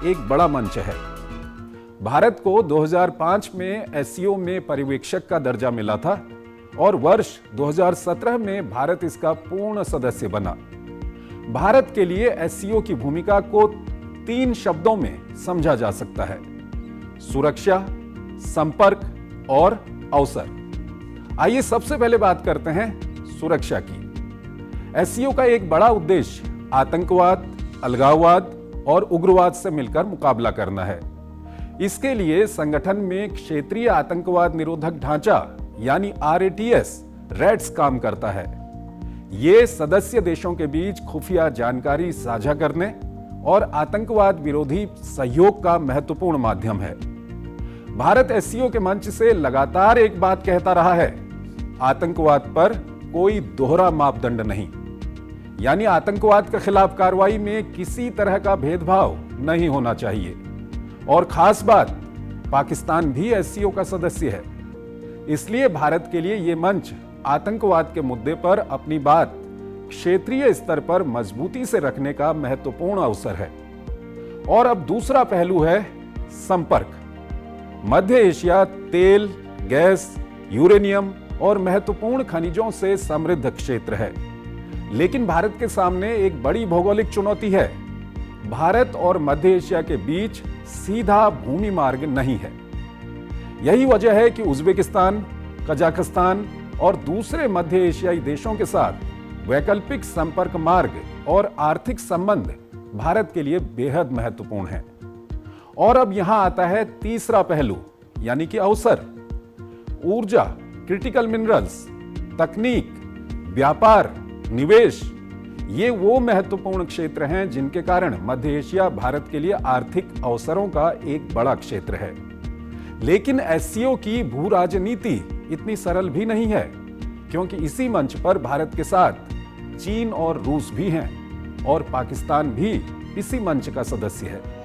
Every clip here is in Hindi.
एक बड़ा मंच है। भारत को 2005 में एससीओ में पर्यवेक्षक का दर्जा मिला था और वर्ष 2017 में भारत इसका पूर्ण सदस्य बना। भारत के लिए एससीओ की भूमिका को 3 शब्दों में समझा जा सकता है: सुरक्षा, संपर्क और अवसर। आइए सबसे पहले बात करते हैं सुरक्षा की। एससीओ का एक बड़ा उद्देश्य आतंकवाद, अलगाववाद और उग्रवाद से मिलकर मुकाबला करना है। इसके लिए संगठन में क्षेत्रीय आतंकवाद निरोधक ढांचा यानी RATS रैट्स काम करता है। ये सदस्य देशों के बीच खुफिया जानकारी साझा करने और आतंकवाद विरोधी सहयोग का महत्वपूर्ण माध्यम है। भारत एससीओ के मंच से लगातार एक बात कहता रहा है: आतंकवाद पर कोई दोहरा मापदंड नहीं, यानी आतंकवाद के खिलाफ कार्रवाई में किसी तरह का भेदभाव नहीं होना चाहिए। और खास बात, पाकिस्तान भी एससीओ का सदस्य है। इसलिए भारत के लिए यह मंच आतंकवाद के मुद्दे पर अपनी बात क्षेत्रीय स्तर पर मजबूती से रखने का महत्वपूर्ण अवसर है। और अब दूसरा पहलू है संपर्क। मध्य एशिया तेल, गैस, यूरेनियम और महत्वपूर्ण खनिजों से समृद्ध क्षेत्र है, लेकिन भारत के सामने एक बड़ी भौगोलिक चुनौती है। भारत और मध्य एशिया के बीच सीधा भूमि मार्ग नहीं है। यही वजह है कि उज्बेकिस्तान, कजाकिस्तान और दूसरे मध्य एशियाई देशों के साथ वैकल्पिक संपर्क मार्ग और आर्थिक संबंध भारत के लिए बेहद महत्वपूर्ण है। और अब यहां आता है तीसरा पहलू, यानी कि अवसर। ऊर्जा, क्रिटिकल मिनरल्स, तकनीक, व्यापार, निवेश, ये वो महत्वपूर्ण क्षेत्र हैं जिनके कारण मध्य एशिया भारत के लिए आर्थिक अवसरों का एक बड़ा क्षेत्र है। लेकिन एससीओ की भू राजनीति इतनी सरल भी नहीं है, क्योंकि इसी मंच पर भारत के साथ चीन और रूस भी हैं और पाकिस्तान भी इसी मंच का सदस्य है।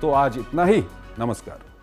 तो आज इतना ही। नमस्कार।